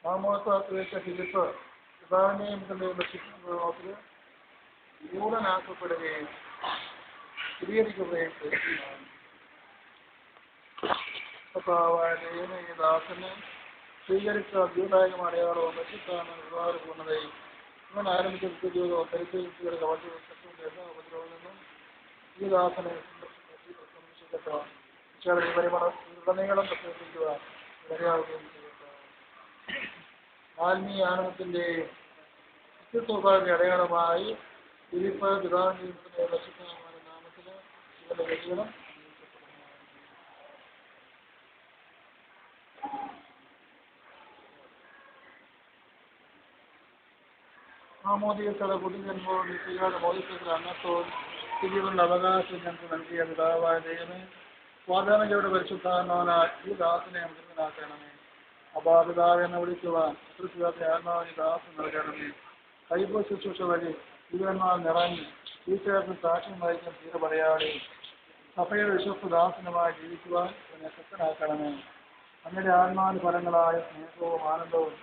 മാമോദിസ ഫിലിപ്പ് പിതാവിനെയും പുത്രനെയും രക്ഷിക്കുന്നതിൽ പൂർണ്ണനാക്കപ്പെടുകയും സ്ഥിരീകരിക്കുകയും ചെയ്തു. കർത്താവായ ദൈവമേ, ഈ ദാസനെ സ്വീകരിച്ച അദ്ഭുതദായകം അടയാളവും പരിശുദ്ധാത്മ ഒരുപാട് പൂർണ്ണതയും ഇങ്ങനെ ആരംഭിച്ച ജീവിതവും പരിശീലിച്ചുകൊണ്ട് കവചവും എല്ലാ ഉപദ്രവങ്ങളിൽ നിന്നും ഈ ദാസനെ സംരക്ഷിക്കട്ടെ. ഉടനീളം പ്രസരിപ്പിക്കുവാൻ ഇടയാവുകയും ചെയ്യട്ടെ. ആത്മീയ ആനന്ദത്തിൻ്റെയും വ്യക്തിത്വകാരുടെ അടയാളമായി ഫിലിപ്പ് പിതാവിൻ്റെയും പരിശുദ്ധമായ നാമത്തിൽ ഇവരുടെ വ്യക്തികളും മാമോദിസയുടെ കുടിജന്മവും നിത്യയുടെ മോദിസയുടെ അംഗത്വവും സ്ഥിതികളുടെ അവകാശം ഞങ്ങൾക്ക് നൽകിയ പിതാവായ ദൈവമേ, വാഗ്ദാനങ്ങളുടെ പരിശുദ്ധാത്മാവിനാൽ ഈ ദാസനെ അമൃതനാക്കണമേ. അപാപിതാവ് എന്ന് വിളിക്കുവാൻ ശുശ്രൂഷ ആത്മാവിന് ദാസൻ നൽകണമേ. കൈപ്പോ ശുശ്രൂഷ വഴി ജീവന്മാർ നിറഞ്ഞ് ഈശ്വരത്തിന് സാക്ഷ്യം വഹിക്കാൻ തീരുപടയാളി സഭയുടെ വിശ്വസ്തദാസനുമായി ജീവിക്കുവാൻ എന്നെ ശക്തനാക്കണമേ. അങ്ങയുടെ ആത്മാവിന് ഫലങ്ങളായ സ്നേഹവും ആനന്ദവും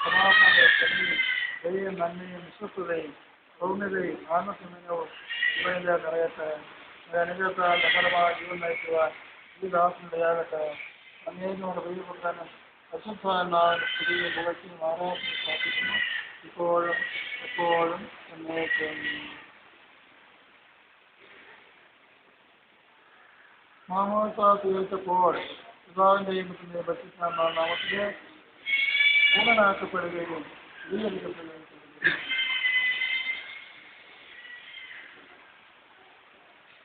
സമാധാനവും ദയയും നന്മയും വിശ്വസ്തതയും സൗമ്യതയും ആത്മസംയമനവും ഇവയെല്ലാം നിറയട്ടെ. അനുഗ്രഹത്താൽ സഫലമായ ജീവൻ നയിക്കുവാൻ ഈ ദാസനിടയാകട്ടെ. അങ്ങേയോട് പ്രിയപ്പെട്ടാനും അശുദ്ധാത്മാവിന്റെ സ്ഥിതിയും പുകഴ്ചയും ആരാധന പ്രാർത്ഥിക്കുന്നു, ഇപ്പോഴും എപ്പോഴും എന്നേക്കും. മാമോദിസ സ്വീകരിച്ചപ്പോൾ പിതാവിന്റെയും പുത്രന്റെയും പരിശുദ്ധാത്മാ നാമത്തിലെ പൂർണ്ണനാക്കപ്പെടുകയും സ്വീകരിക്കപ്പെടുകയും ചെയ്തു.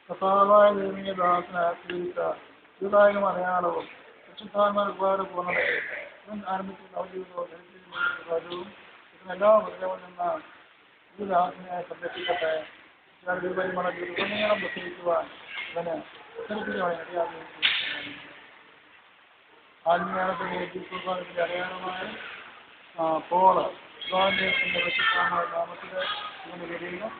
കർത്താവായ ദൈവമേ, ദാസനെ സ്വീകരിച്ച ദൈവദായകം അടയാളവും പരിശുദ്ധാത്മാ ഒരുപാട് പൂർണ്ണതയും ആരംഭിച്ച നവജീവിതവും ധരിച്ചിരുന്നതും ഇതിനെല്ലാം ഉപദ്രവം നിന്ന് ഈ ദാസനെ സംരക്ഷിക്കട്ടെ. ഉടനീളം പ്രസരിക്കുവാൻ ഇതിനെ ഉത്തരപ്പിക്കുവാൻ ഇടയാകുകയും ചെയ്തു. ആത്മീയാനത്തിന്റെ ജീവന്റെ അടയാളമായ പോള് വിശുദ്ധമായ നാമത്തിൽ ഇവന് വരികയും